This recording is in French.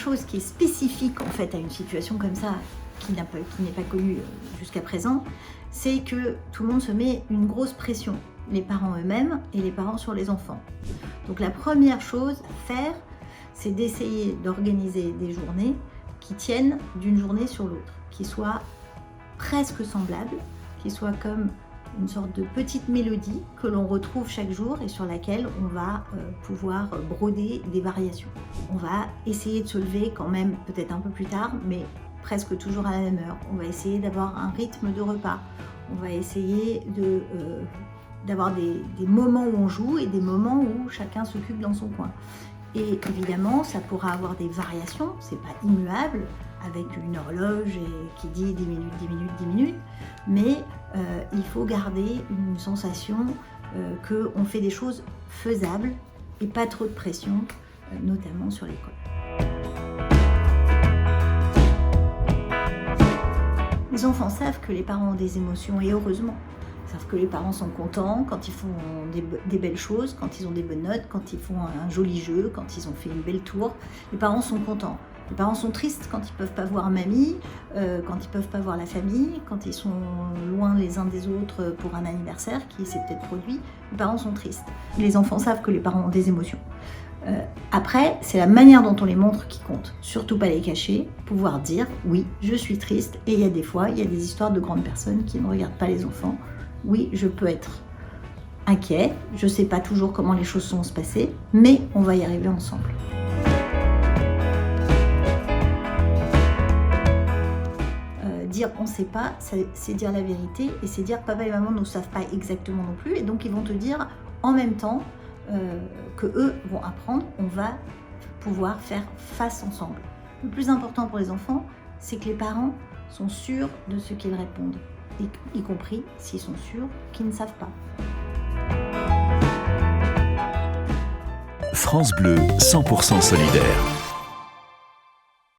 chose qui est spécifique en fait à une situation comme ça, qui n'est pas connue jusqu'à présent, c'est que tout le monde se met une grosse pression, les parents eux-mêmes et les parents sur les enfants. Donc la première chose à faire, c'est d'essayer d'organiser des journées qui tiennent d'une journée sur l'autre, qui soient presque semblables, qui soient comme une sorte de petite mélodie que l'on retrouve chaque jour et sur laquelle on va pouvoir broder des variations. On va essayer de se lever quand même peut-être un peu plus tard, mais presque toujours à la même heure. On va essayer d'avoir un rythme de repas. On va essayer d'avoir des moments où on joue et des moments où chacun s'occupe dans son coin. Et évidemment, ça pourra avoir des variations, c'est pas immuable, avec une horloge qui dit 10 minutes, 10 minutes, 10 minutes, mais il faut garder une sensation qu'on fait des choses faisables et pas trop de pression, notamment sur l'école. Les enfants savent que les parents ont des émotions et heureusement. Ils savent que les parents sont contents quand ils font des belles choses, quand ils ont des bonnes notes, quand ils font un joli jeu, quand ils ont fait une belle tour. Les parents sont contents. Les parents sont tristes quand ils ne peuvent pas voir mamie, quand ils ne peuvent pas voir la famille, quand ils sont loin les uns des autres pour un anniversaire qui s'est peut-être produit. Les parents sont tristes. Les enfants savent que les parents ont des émotions. Après, c'est la manière dont on les montre qui compte. Surtout pas les cacher, pouvoir dire oui, je suis triste. Et il y a des fois, il y a des histoires de grandes personnes qui ne regardent pas les enfants. Oui, je peux être inquiet, je ne sais pas toujours comment les choses vont se passer, mais on va y arriver ensemble. Dire on ne sait pas, c'est dire la vérité et c'est dire papa et maman ne savent pas exactement non plus et donc ils vont te dire en même temps que eux vont apprendre, on va pouvoir faire face ensemble. Le plus important pour les enfants, c'est que les parents sont sûrs de ce qu'ils répondent, y compris s'ils sont sûrs qu'ils ne savent pas. France Bleu, 100% solidaire.